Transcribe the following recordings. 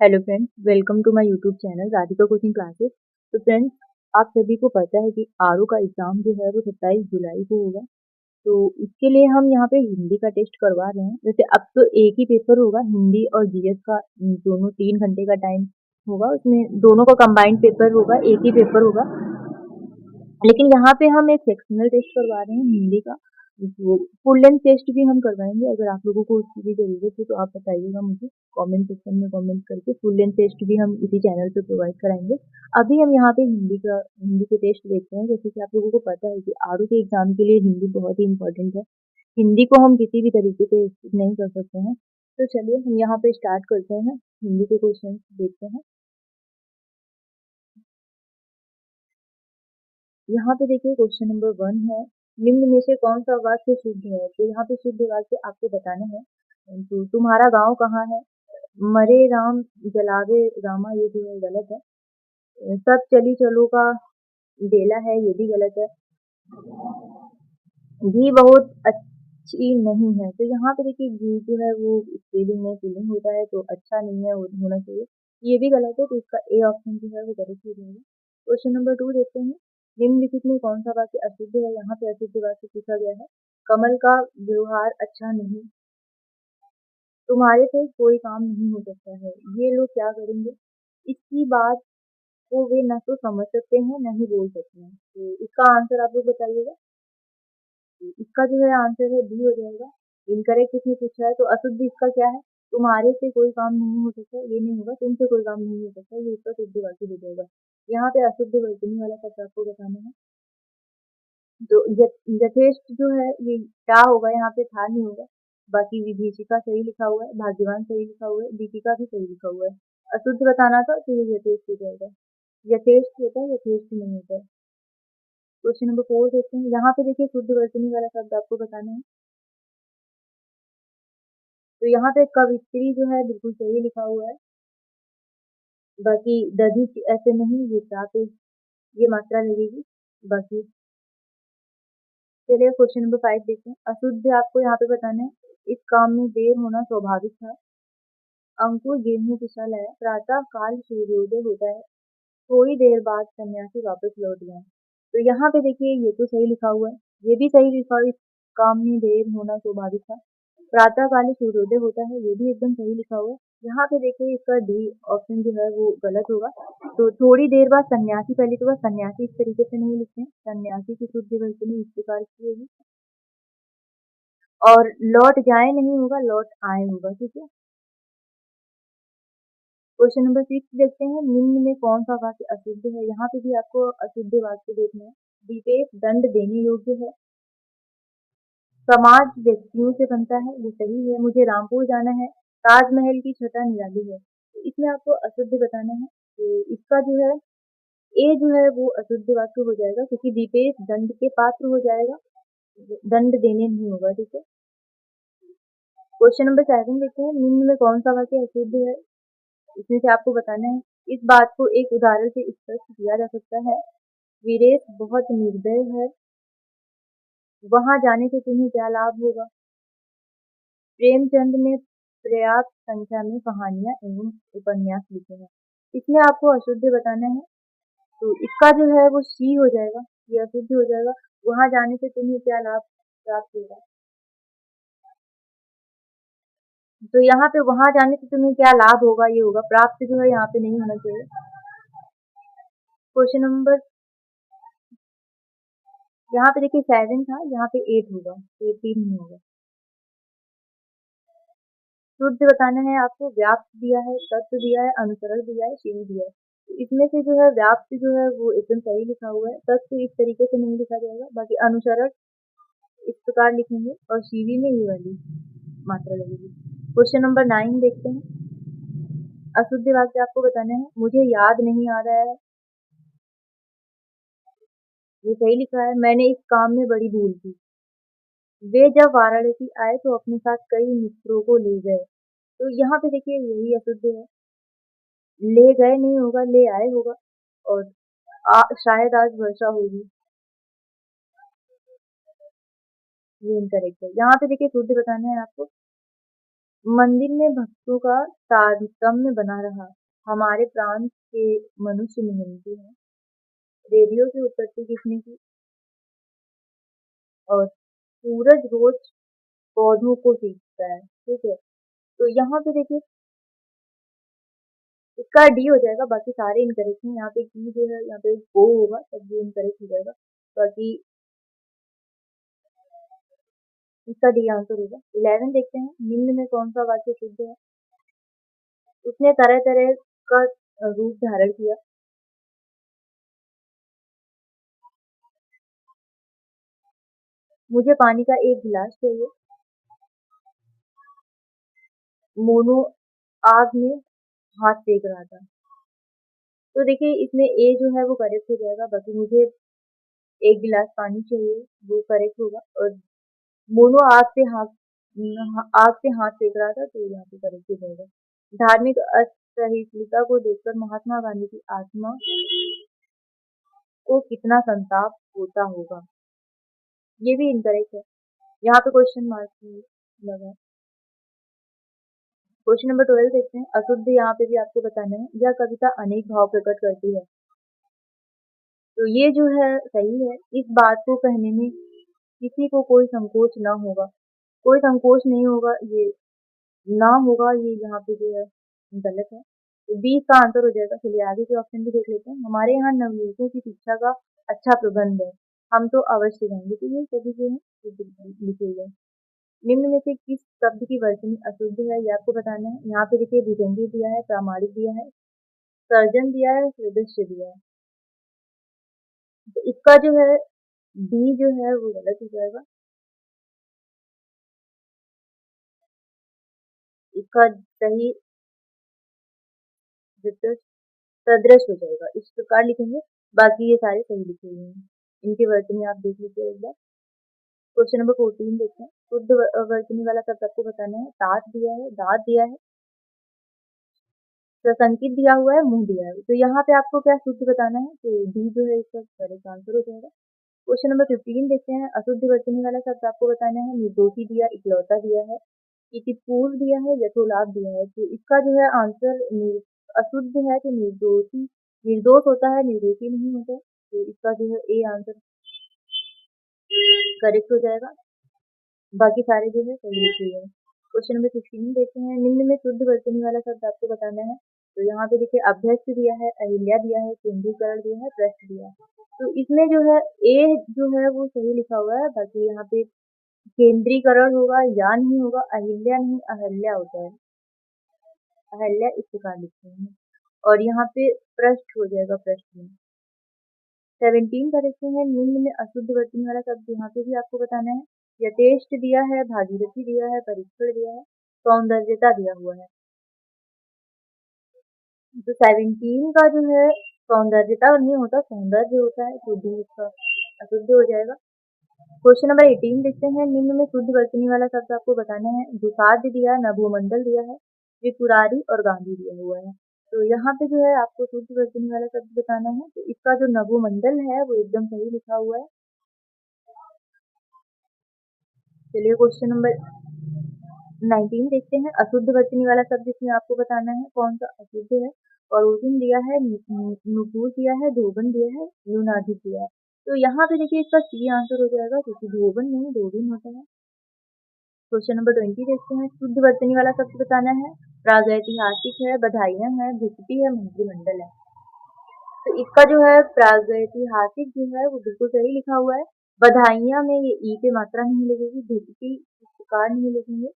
Hello friends, welcome to my YouTube channel Radhika coaching classes. तो friends, आप सभी को पता है कि आरओ का एग्ज़ाम जो है वो 27 जुलाई को होगा। तो इसके लिए हम यहाँ पे हिंदी का टेस्ट करवा रहे हैं। वैसे अब तो एक ही पेपर होगा, हिंदी और जीएस का दोनों 3 घंटे का टाइम होगा। उसमें दोनों का कंबाइंड पेपर होगा, एक ही पेपर होगा। लेकिन यहाँ पे हम एक सेक्शनल टेस्ट करवा रहे हैं हिंदी का। वो फुल लेंथ टेस्ट भी हम करवाएंगे। अगर आप लोगों को उसकी भी ज़रूरत है तो आप बताइएगा मुझे कमेंट सेक्शन में कमेंट करके। फुल लेंथ टेस्ट भी हम इसी चैनल पे प्रोवाइड कराएंगे। अभी हम यहाँ पे हिंदी के टेस्ट देखते हैं। जैसे कि आप लोगों को पता है कि आरओ के एग्जाम के लिए हिंदी बहुत ही इंपॉर्टेंट है। हिंदी को हम किसी भी तरीके से skip नहीं कर सकते हैं। तो चलिए हम यहाँ पे स्टार्ट करते हैं, हिंदी के क्वेश्चन देखते हैं। यहाँ पे देखिए क्वेश्चन नंबर 1 है, निम्न में से कौन सा वाक्य शुद्ध है? तो यहाँ पे शुद्ध वाक्य आपको बताना है। तो तुम्हारा गांव कहाँ है? मरे राम जलावे रामा, ये जो है गलत है। सब चली चलो का बेला है, ये भी गलत है। घी बहुत अच्छी नहीं है, तो यहाँ पे देखिए घी जो है वो स्पेलिंग में पुल्लिंग होता है, तो अच्छा नहीं है वो होना चाहिए। ये भी गलत है, तो इसका ए ऑप्शन जो है वो गलत हो जाएगा। क्वेश्चन नंबर 2 देखते हैं, निम्नलिखित में कौन सा वाक्य अशुद्ध है? यहाँ पे अशुद्ध वाक्य पूछा गया है। कमल का व्यवहार अच्छा नहीं, तुम्हारे से कोई काम नहीं हो सकता है, ये लोग क्या करेंगे? इसकी बात को वे न तो समझ सकते हैं न ही बोल सकते हैं। तो इसका आंसर आप लोग बताइएगा। इसका जो है आंसर है बी हो जाएगा। इनकरेक्ट इसमें पूछा है, तो अशुद्ध इसका क्या है? तुम्हारे से कोई काम नहीं हो सकता, ये नहीं होगा। तुमसे कोई काम नहीं हो सकता, ये इसका शुद्ध वाक्य हो जाएगा। यहाँ पे अशुद्ध वर्तनी वाला शब्द आपको बताना है। तो यथेष्ट जो है ये क्या होगा? यहाँ पे था नहीं होगा। बाकी विभीषिका सही लिखा हुआ है, भाग्यवान सही लिखा हुआ है, दीपिका भी सही लिखा हुआ है। अशुद्ध बताना था तो ये यथेष्ट हो जाएगा। यथेष्ट होता है, यथेष्ट नहीं होता है। क्वेश्चन नंबर 4 देखते हैं। यहाँ पे देखिए शुद्ध वर्तनी वाला शब्द आपको बताना है। तो यहाँ पे कवित्री जो है बिल्कुल सही लिखा हुआ है। बाकी दधिच ऐसे नहीं, ये चा पे ये मात्रा लगेगी। बाकी चलिए क्वेश्चन नंबर 5 देखते हैं। अशुद्ध आपको यहाँ पे बताना है। इस काम में देर होना स्वाभाविक था। अंकुर गेहूं पिसा लाया, प्रातः काल सूर्योदय होता है, थोड़ी देर बाद सन्यासी वापस लौट गया। तो यहाँ पे देखिए ये तो सही लिखा हुआ है, ये भी सही लिखा हुआ है। इस काम में देर होना स्वाभाविक था, प्रातः काल सूर्योदय होता है, ये भी एकदम सही लिखा हुआ है। यहाँ पे देखिए इसका डी ऑप्शन जो है वो गलत होगा। तो थोड़ी देर बाद सन्यासी, पहले तो बस सन्यासी इस तरीके से नहीं लिखते हैं, सन्यासी की शुद्ध वर्तनी इस प्रकार की होगी। और लौट जाए नहीं होगा, लौट आए होगा, ठीक है। क्वेश्चन नंबर 6 देखते हैं। निम्न में कौन सा वाक्य अशुद्ध है? यहाँ पे भी आपको अशुद्ध वाक्य देखना है। विवेक दंड देने योग्य है, समाज व्यक्तियों से बनता है, ये सही है। मुझे रामपुर जाना है, ताजमहल की छटा निराली है। तो इसमें आपको अशुद्ध बताना है। तो इसका जो है ए जो है वो अशुद्ध वाक्य हो जाएगा, क्योंकि दीपेश दंड के पात्र हो जाएगा, दंड देने नहीं होगा, ठीक है। क्वेश्चन नंबर 7 देखते हैं। निम्न में कौन सा वाक्य अशुद्ध है? इसमें से आपको बताना है। इस बात को एक उदाहरण से स्पष्ट किया जा सकता है। वीरेश बहुत निर्दय है, वहां जाने से तुम्हें क्या लाभ होगा? प्रेमचंद ने पर्याप्त संख्या में कहानियां एवं उपन्यास लिखे हैं। इसमें आपको अशुद्ध बताना है। तो इसका जो है वो सी हो जाएगा, ये अशुद्ध हो जाएगा। वहां जाने से तुम्हें क्या लाभ प्राप्त होगा? तो यहाँ पे वहां जाने से तुम्हें क्या लाभ होगा, ये होगा। प्राप्त जो है यहाँ पे नहीं होना चाहिए। क्वेश्चन नंबर, यहाँ पे देखिए 7 था, यहाँ पे 8 होगा, तो ये 3 नहीं होगा। शुद्ध बताना है आपको। व्याप्त दिया है, तत्व दिया है, अनुसरण दिया है, शिव दिया है। तो इसमें से जो है व्याप्त जो है वो एकदम सही लिखा हुआ है। तत्व इस तरीके से नहीं लिखा जाएगा। बाकी अनुसरण इस प्रकार लिखेंगे, और शिवी में ये वाली मात्रा लगेगी। क्वेश्चन नंबर 9 देखते हैं। अशुद्ध वाक्य आपको बताना है। मुझे याद नहीं आ रहा है, ये सही लिखा है। मैंने इस काम में बड़ी भूल की। वे जब वाराणसी आए तो अपने साथ कई मित्रों को ले गए। तो यहाँ पे देखिए यही अशुद्ध है। ले गए नहीं होगा, ले आए होगा। और शायद आज वर्षा होगी, ये इनकरेक्ट है। यहाँ पे देखिए शुद्ध बताना है आपको। मंदिर में भक्तों का तारतम्य बना रहा, हमारे प्रांत के मनुष्य मेहनती हैं। रेडियो की उत्पत्ति किसने की? और सूरज रोज पौधों को सींचता है, ठीक है। तो यहाँ पे देखिए इसका डी हो जाएगा, बाकी सारे इनकरेक्ट हैं। यहाँ पे की जो है यहाँ पे ओ होगा तब ये इनकरेक्ट हो जाएगा। बाकी इसका डी आंसर होगा। 11 देखते हैं, निम्न में कौन सा वाक्य शुद्ध है? उसने तरह तरह का रूप धारण किया। मुझे पानी का एक गिलास चाहिए। मोनू आग में हाथ सेक रहा था। तो देखिए इसमें ए जो है वो करेक्ट हो जाएगा। बाकी मुझे एक गिलास पानी चाहिए, वो करेक्ट होगा। और मोनू आग से हाथ सेक रहा था, तो यहाँ पे करेक्ट हो जाएगा। धार्मिक असहिष्णुता को देखकर महात्मा गांधी की आत्मा को कितना संताप होता होगा? ये भी इनकरेक्ट है। यहाँ पे क्वेश्चन मार्क लगा। क्वेश्चन नंबर 12 देखते हैं। अशुद्ध यहाँ पे भी आपको बताना है। यह कविता अनेक भाव प्रकट करती है। तो ये जो है सही है। इस बात को कहने में किसी को कोई संकोच ना होगा। कोई संकोच नहीं होगा, ये ना होगा, ये यहाँ पे जो है गलत है। तो बी का आंसर हो जाएगा। चलिए आगे के ऑप्शन भी देख लेते हैं। हमारे यहाँ नवयुवकों की शिक्षा का अच्छा प्रबंध है, हम तो अवश्य जाएंगे। तो ये सभी जो है लिखे हुए हैं। निम्न में से किस शब्द की वर्तनी अशुद्ध है, ये आपको बताना है। यहाँ पे देखिए भुजंगी दिया है, प्रामाणिक दिया है, सर्जन दिया है, सदस्य दिया है। तो इसका जो है डी जो है वो गलत हो जाएगा। इसका सही विकल्प सदृश हो जाएगा, इस प्रकार लिखेंगे। बाकी ये सारे सही लिखे हुए हैं। इनकी वर्तनी आप देख लीजिए एक बार। क्वेश्चन नंबर 14 देखते हैं। शुद्ध वर्तनी वाला शब्द आपको बताना है। तात दिया है, दांत दिया है, प्रसंकित दिया हुआ है, मुंह दिया है। तो यहाँ पे आपको क्या शुद्ध बताना है, तो डी जो है इसका करेक्ट आंसर हो जाएगा। क्वेश्चन नंबर 15 देखते हैं। अशुद्ध वर्तनी वाला शब्द आपको बताना है। निर्दोषी दिया, इकलौता दिया है, इतिपूर्व दिया है, यथोलाभ दिया है। तो इसका जो है आंसर अशुद्ध है तो निर्दोषी, निर्दोष होता है, निर्दोषी नहीं होता। तो इसका जो है ए आंसर करेक्ट हो जाएगा। बाकी सारे जो है सही लिखे हुए हैं। क्वेश्चन नंबर 16 देखते हैं। निम्न में शुद्ध वर्तनी वाला शब्द आपको बताना है। तो यहाँ पे देखिए अभ्यस्त दिया है, अहिल्या दिया है, केंद्रीकरण दिया है, प्रश्न दिया है। तो इसमें जो है ए जो है वो सही लिखा हुआ है। बाकी यहाँ पे केंद्रीकरण होगा या नहीं होगा, अहिल्या नहीं अहल्या होता है, अहल्या इस प्रकार लिखते हैं। और यहाँ पे पृष्ठ हो जाएगा, प्रश्न में 17 का देखते हैं। निम्न में अशुद्ध वर्तनी वाला शब्द यहाँ पे भी आपको बताना है। यथेष्ट दिया है, भागीरथी दिया है, परीक्षण दिया है, सौंदर्यता दिया हुआ है। तो 17 का जो है सौंदर्यता नहीं होता, सौंदर्य होता है, तो डी इसका अशुद्ध हो जाएगा। क्वेश्चन नंबर 18 देखते हैं। निम्न में शुद्ध वर्तनी वाला शब्द आपको बताना है। दुसाध्य दिया है, नभोमंडल दिया है, त्रिपुरारी और गांधी दिया हुआ है। तो यहाँ पे जो है आपको शुद्ध वर्तनी वाला शब्द बताना है। तो इसका जो नभोमंडल है वो एकदम सही लिखा हुआ है। चलिए क्वेश्चन नंबर 19 देखते हैं। अशुद्ध वर्तनी वाला शब्द इसमें आपको बताना है कौन सा अशुद्ध है। परोधन दिया है, नुपुर दिया है, धोबन दिया है, न्यूनाधिक दिया है। तो यहाँ पे देखिए इसका सी आंसर हो जाएगा, क्योंकि धोबन नहीं धोबिन होता है। क्वेश्चन नंबर 20 देखते हैं। शुद्ध वर्तनी वाला शब्द बताना है। प्रागैतिहासिक है, बधाइयां है, भुक्ति है, मंत्रिमंडल है। तो इसका जो है प्रागैतिहासिक जो है वो बिल्कुल सही लिखा हुआ है। बधाइयां में ये ई पे मात्रा नहीं लगेगी, भुक्ति इस प्रकार नहीं लिखेंगे,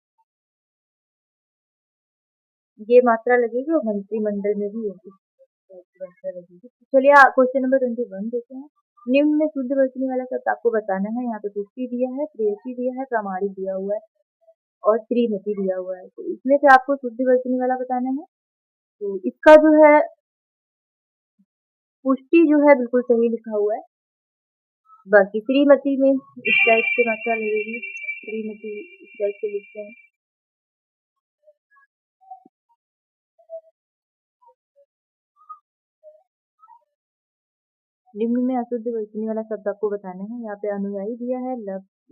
ये मात्रा लगेगी। और मंत्रिमंडल में भी मात्रा लगेगी। चलिए क्वेश्चन नंबर 21 देखते हैं। निम्न में शुद्ध वर्तनी वाला शब्द आपको बताना है। यहाँ पे पुष्टि दिया है, प्रेयसी दिया है, प्रामाणिक दिया हुआ है और श्रीमती दिया हुआ है। तो इसमें से आपको शुद्ध वर्तनी वाला बताना है। तो इसका जो है पुष्टि जो है बिल्कुल सही लिखा हुआ है। बाकी श्रीमती में इस टाइप से मात्रा लगेगी, श्रीमती इस टाइप से लिखते हैं। निम्न में अशुद्ध वर्तनी वाला शब्द आपको बताना है। यहाँ पे अनुयायी दिया है,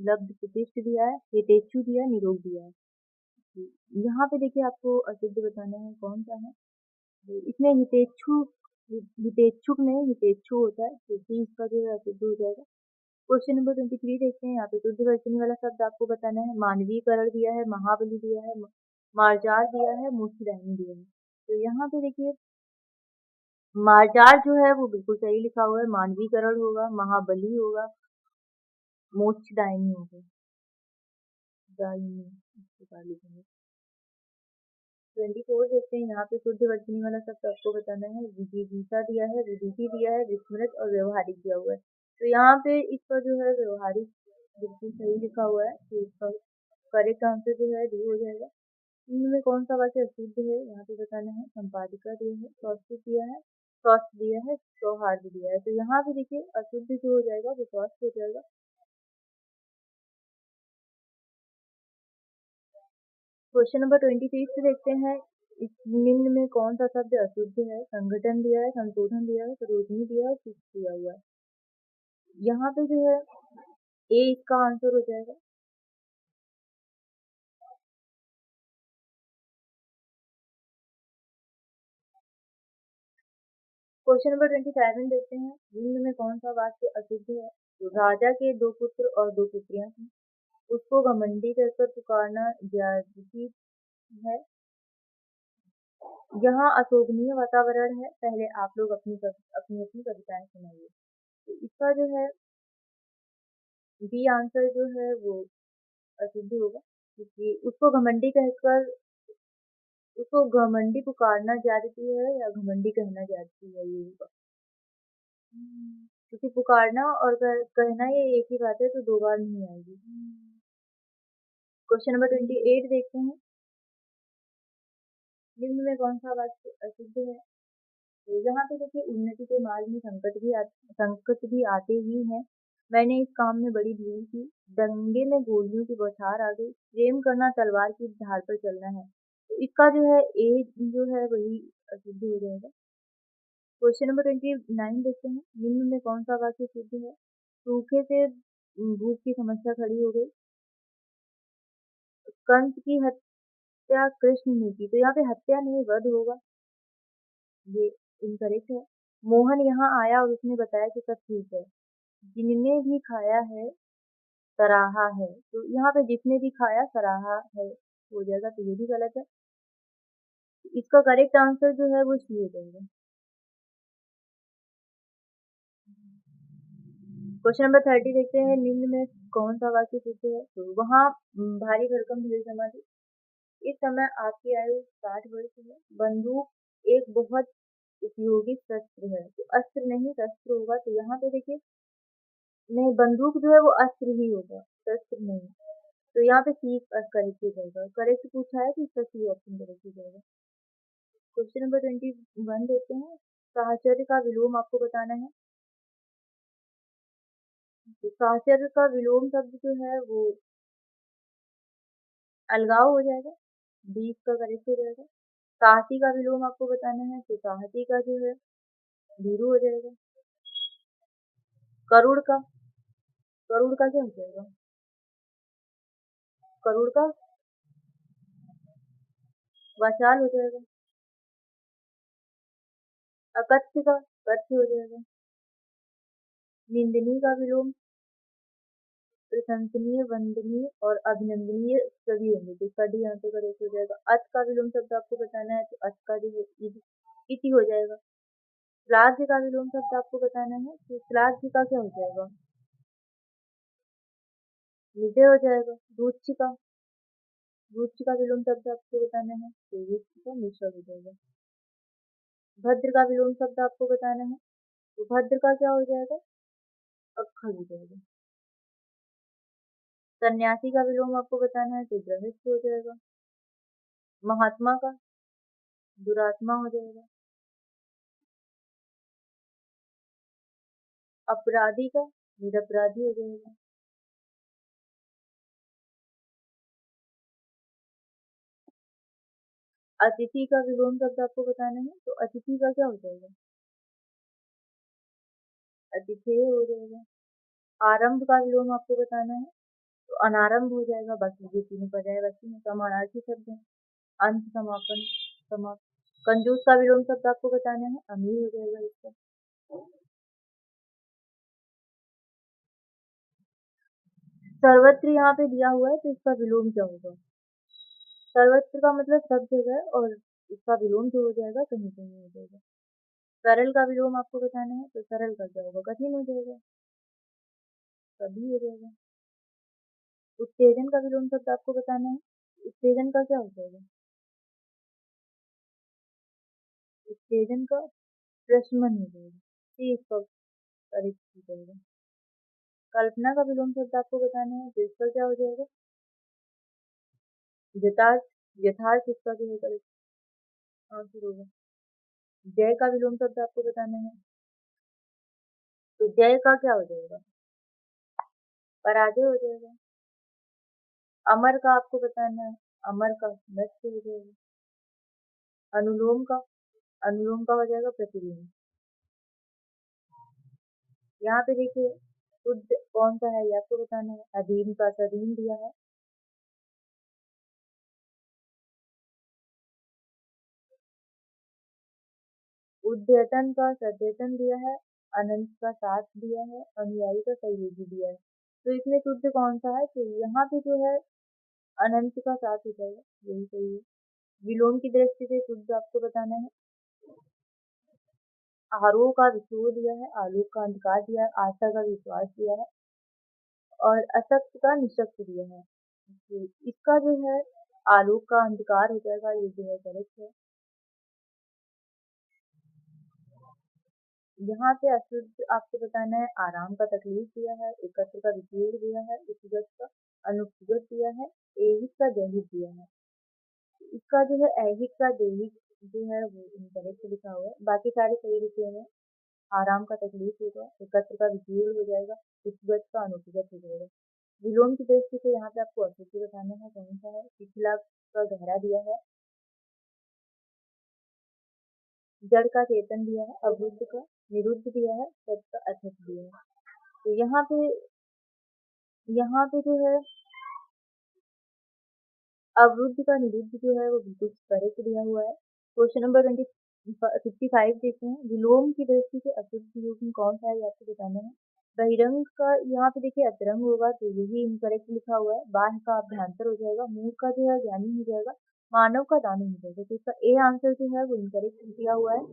लब्ध प्रतिष्ठ दिया है, हितेच्छु दिया है, निरोग दिया है। यहाँ पे देखिए आपको अशुद्ध बताना है कौन सा है। तो इसमें हितेच्छुक नहीं हितेच्छु होता है, क्योंकि इसका जो है अशुद्ध हो जाएगा। क्वेश्चन नंबर 23 देखते हैं। यहाँ पे शुद्ध वर्तनी वाला शब्द आपको बताना है। मानवीकरण दिया है, महाबली दिया है, मार्जार दिया है, मोक्षदायिनी दिया है। तो यहाँ पे देखिए मार्जार जो है वो बिल्कुल सही लिखा हुआ है, मानवीकरण होगा, महाबली होगा, मोक्षदायिनी होगा, दायिनी इस प्रकार लिखेंगे। 24 देखते हैं। यहाँ पे शुद्ध वर्तनी वाला शब्द आपको बताना है। विदिशा दिया है, विदिति दिया है, विस्मृत और व्यवहारिक दिया हुआ है। तो यहाँ पे इसका जो है व्यवहारिक बिल्कुल सही लिखा हुआ है, तो इसका करेक्ट आंसर जो है डी हो जाएगा। इनमें कौन सा वाक्य अशुद्ध है यहाँ पे बताना है। संपादिका दिया है, स्वास्थ्य दिया है, स्वास्थ्य दिया है, सौहार्द दिया है। तो यहाँ पे देखिए अशुद्ध जो हो जाएगा वो स्वास्थ्य हो जाएगा। क्वेश्चन नंबर 26 पे देखते हैं। इस निम्न में कौन सा शब्द अशुद्ध है। संगठन दिया है, संशोधन दिया है, सरोजनी दिया है, शिष्ट दिया हुआ है। यहाँ पे जो है ए इसका आंसर हो जाएगा। क्वेश्चन नंबर 27 देखते हैं। निम्न में कौन सा वाक्य अशुद्ध है। तो राजा के 2 पुत्र और 2 पुत्रियां थी। उसको घमंडी कहकर पुकारना ज्यादती है। यहाँ अशोभनीय वातावरण है। पहले आप लोग अपनी अपनी कविताएं सुनाइए। तो इसका जो है बी आंसर जो है वो अशुद्ध होगा, क्योंकि उसको घमंडी पुकारना ज्यादती है या घमंडी कहना ज्यादती है, ये होगा। क्योंकि पुकारना और कहना ये एक ही बात है, तो 2 बार नहीं आएगी। क्वेश्चन नंबर 28 देखते हैं। निम्न में कौन सा वाक्य अशुद्ध है। तो यहाँ पे देखिए उन्नति के मार्ग में संकट भी आते ही हैं। मैंने इस काम में बड़ी भूल की। दंगे में गोलियों की बौछार आ गई। प्रेम करना तलवार की धार पर चलना है। तो इसका जो है ए जो है वही अशुद्ध हो जाएगा। क्वेश्चन नंबर 29 देखते हैं। निम्न में कौन सा वाक्य शुद्ध है। सूखे से भूख की समस्या खड़ी हो गई। कंस की हत्या कृष्ण ने की। तो यहाँ पे हत्या नहीं वध होगा, ये इनकरेक्ट है। मोहन यहाँ आया और उसने बताया कि सब ठीक है। जिनने भी खाया है सराहा है। तो यहाँ पे जिसने भी खाया सराहा है हो जाएगा, तो ये भी गलत है। इसका करेक्ट आंसर जो है वो सी हो जाएगा। क्वेश्चन नंबर 30 देखते हैं। निम्न में कौन सा वाक्य शुद्ध है। तो वहाँ भारी भरकम भीड़ जमा थी। इस समय आपकी आयु 60 वर्ष है। बंदूक एक बहुत उपयोगी शस्त्र है। तो अस्त्र नहीं शस्त्र होगा। तो यहाँ पे देखिए नहीं, बंदूक जो है वो अस्त्र ही होगा, शस्त्र नहीं। तो यहाँ पे सी करेक्ट हो जाएगा। करेक्ट पूछा है तो इसका सी ऑप्शन करेक्ट हो जाएगा। क्वेश्चन नंबर 21 देखते हैं। साहचर्य का विलोम आपको बताना है। तो साहचर्य का विलोम शब्द जो है वो अलगाव हो जाएगा। बी इसका करेक्ट हो जाएगा। साहसी का विलोम आपको बताना है। तो साहसी का जो है धीरू हो जाएगा। करुड़ का करुड़ का क्या हो जाएगा। करुड़ का वाचाल हो जाएगा। अकथ्य का कथ्य हो जाएगा। निंदनीय का विलोम प्रशंसनीय, वंदनीय और अभिनंदनीय सभी होंगे। तो इसका डी आंसर करेक्ट हो जाएगा। अत का विलोम शब्द आपको बताना है। तो अत का जो है इति हो जाएगा। श्लाघ्य का विलोम शब्द आपको बताना है। तो श्लाघ्य का क्या हो जाएगा। विजय हो जाएगा। रुचि का विलोम शब्द आपको बताना है। तो रुचि का मिश्र हो जाएगा। भद्र का विलोम शब्द आपको बताना है। तो भद्र का क्या हो जाएगा। अक्खर हो जाएगा। सन्यासी का विलोम आपको बताना है। तो गृहस्थ हो जाएगा। महात्मा का दुरात्मा हो जाएगा। अपराधी का निरपराधी हो जाएगा। अतिथि का विलोम शब्द आपको बताना है। तो अतिथि का क्या हो जाएगा। अतिथेय हो जाएगा। आरंभ का विलोम आपको बताना है। तो अनारंभ हो जाएगा, बाकी ये तीनों पर्याय बची हैं। समानार्थी शब्द हैं, अंत, समापन, समाप्त। कंजूस का विलोम शब्द आपको बताना है, अमीर हो जाएगा इसका। सर्वत्र यहाँ पे दिया हुआ है, तो इसका विलोम क्या होगा? सर्वत्र का मतलब सब जगह, और इसका विलोम जो हो जाएगा कहीं कहीं हो जाएगा। सरल का विलोम आपको बताना है, तो सरल का क्या होगा? कठिन हो जाएगा, कभी हो जाएगा। उत्तेजन का विलोम शब्द आपको बताना है, उत्तेजन का क्या हो जाएगा? उत्तेजन का प्रशमन हो जाएगा, ये इसका करेक्ट हो जाएगा। कल्पना का विलोम शब्द आपको बताना है, तो इसका क्या हो जाएगा? यथार्थ, यथार्थ इसका जो है करेक्ट आंसर होगा। जय का विलोम शब्द आपको बताना है, तो जय का क्या हो जाएगा? पराजय हो जाएगा। अमर का आपको बताना है, अमर का नष्ट हो जाएगा। अनुलोम का, अनुलोम का हो जाएगा प्रतिलोम। यहाँ पे देखिए शुद्ध कौन सा है ये आपको बताना है, अधीन का सधीन दिया है। उद्यतन का सद्यतन दिया है, अनंत का साथ दिया है, अनुयायी का सहयोगी दिया है। तो इसमें शुद्ध कौन सा है? तो यहाँ पे जो है अनंत का साथ हो जाएगा, यही सही है। विलोम की दृष्टि से शुद्ध आपको बताना है, आरोह का विषोह दिया है, आलोक का अंधकार दिया है, आशा का विश्वास दिया है, और असत्य का निशक्त दिया है। तो इसका जो है आलोक का अंधकार हो जाएगा, ये जो है करेक्ट है। यहाँ पे अशुद्ध आपको बताना है, आराम का तकलीफ दिया है, एकत्र का विपरीत दिया है, उपगत का अनुपगत दिया है, ऐहिक का दैहिक दिया है। इसका जो है ऐहिक का दैहिक जो है वो इनकरेक्ट लिखा हुआ है, बाकी सारे सही लिखे हुए हैं। आराम का तकलीफ होगा, एकत्र का विपरीत हो जाएगा, उपगत का अनुपगत हो जाएगा। विलोम की दृष्टि से यहाँ पे आपको अशुद्ध बताना है, कौन सा है? पिछला का गहरा दिया है, जड़ का चेतन दिया है, अवरुद्ध का निरुद्ध दिया है, सत का अथक दिया है। तो यहाँ पे जो है अवरुद्ध का निरुद्ध जो है वो बिल्कुल करेक्ट दिया हुआ है। क्वेश्चन नंबर 55 देखते हैं, विलोम की दृष्टि से अशुद्ध युग्म कौन सा है ये आपको बताना है। बहिरंग का यहाँ पे देखिए अतरंग होगा, तो यही इनकरेक्ट लिखा हुआ है। बाह्य का अभ्यंतर हो जाएगा, मूल का जो है ज्ञानी हो जाएगा, मानव का दानी हो जाएगा। तो इसका ए आंसर जो है वो इनकरेक्ट दिया हुआ है।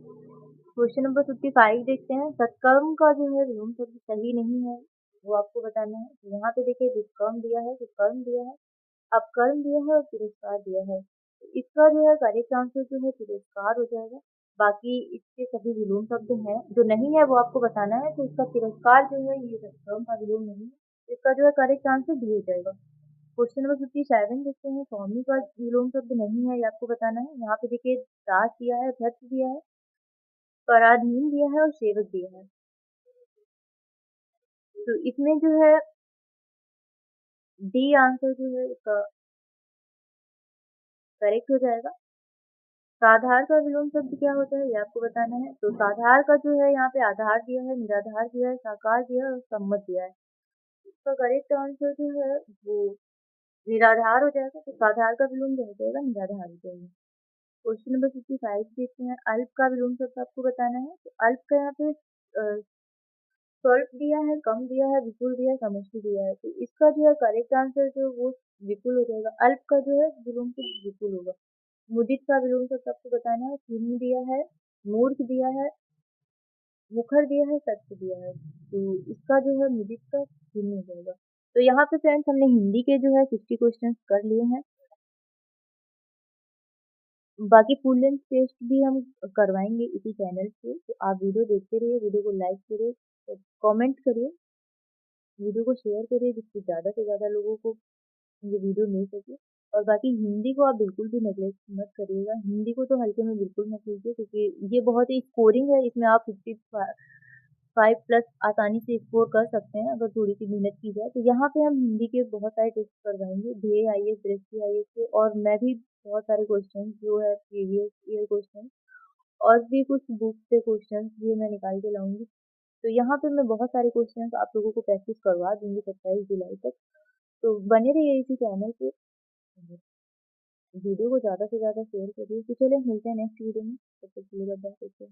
क्वेश्चन नंबर 55 देखते हैं, सत्कर्म का जो है विलोम शब्द सही नहीं है, वो आपको बताना है। तो यहाँ पे देखिए दुष्कर्म दिया है, कुकर्म दिया है, अपकर्म दिया है, और तिरस्कार दिया है। तो इसका जो है करेक्ट आंसर जो है तिरस्कार हो जाएगा। बाकी इसके सभी विलोम शब्द हैं, जो नहीं है वो आपको बताना है। तो इसका तिरस्कार जो है ये सत्कर्म का विलोम नहीं है, इसका जो है करेक्ट आंसर डी हो जाएगा। क्वेश्चन नंबर 57 देखते हैं, स्वामी का विलोम शब्द नहीं है, ये आपको बताना है। यहाँ पे देखिए दास दिया है, भक्त दिया है, पराधीन दिया है, और सेवक दिया है। तो इसमें जो है डी आंसर जो है इसका करेक्ट हो जाएगा। साधार का विलोम शब्द क्या होता है ये आपको बताना है। तो साधार का जो है यहाँ पे आधार दिया है, निराधार दिया है, साकार दिया है, और सम्मत दिया है। इसका करेक्ट आंसर जो है वो निराधार हो जाएगा। तो साधार का विलोम जो हो जाएगा निराधार हो जाएगा। क्वेश्चन नंबर 55 देखते हैं, अल्प का विलोम शब्द आपको बताना है। तो अल्प का यहाँ पे स्वल्प दिया है, कम दिया है, विपुल दिया है, समष्टि दिया है। तो इसका जो है करेक्ट आंसर जो वो विपुल हो जाएगा। अल्प का जो है विलोम शब्द विपुल होगा। मुदित का विलोम शब्द आपको बताना है, खिन्न दिया है, मूर्ख दिया है, मुखर दिया है, सत्य दिया है। तो इसका जो है मुदित का खिन्न हो जाएगा। तो यहाँ पे फ्रेंड्स हमने हिंदी के जो है 60 क्वेश्चंस कर लिए हैं। बाकी फुल लेंथ टेस्ट भी हम करवाएंगे इसी चैनल पे, तो आप वीडियो देखते रहिए, वीडियो को लाइक करिए, कमेंट करिए, वीडियो को शेयर करिए, जिससे ज़्यादा से ज़्यादा लोगों को ये वीडियो मिल सके। और बाकी हिंदी को आप बिल्कुल भी नेगलेक्ट मत करिएगा, हिंदी को तो हल्के में बिल्कुल मत लीजिए, क्योंकि ये बहुत ही स्कोरिंग है, इसमें आप 55 प्लस आसानी से स्कोर कर सकते हैं अगर थोड़ी सी मेहनत की जाए। तो यहाँ पे हम हिंदी के बहुत सारे टेस्ट करवाएंगे, ध्येय आईएएस, दृष्टि आईएएस के, और मैं भी बहुत सारे क्वेश्चन जो है प्रीवियस ईयर क्वेश्चन और भी कुछ बुक से क्वेश्चन भी मैं निकाल के लाऊंगी। तो यहाँ पे मैं बहुत सारे क्वेश्चन आप लोगों को प्रैक्टिस करवा दूंगी 27 जुलाई तक। तो बने रहिए इसी चैनल पे, और वीडियो को ज़्यादा से ज़्यादा शेयर करिए। तो चलिए मिलते हैं नेक्स्ट वीडियो में, तब तक के लिए बाय बाय, टेक केयर।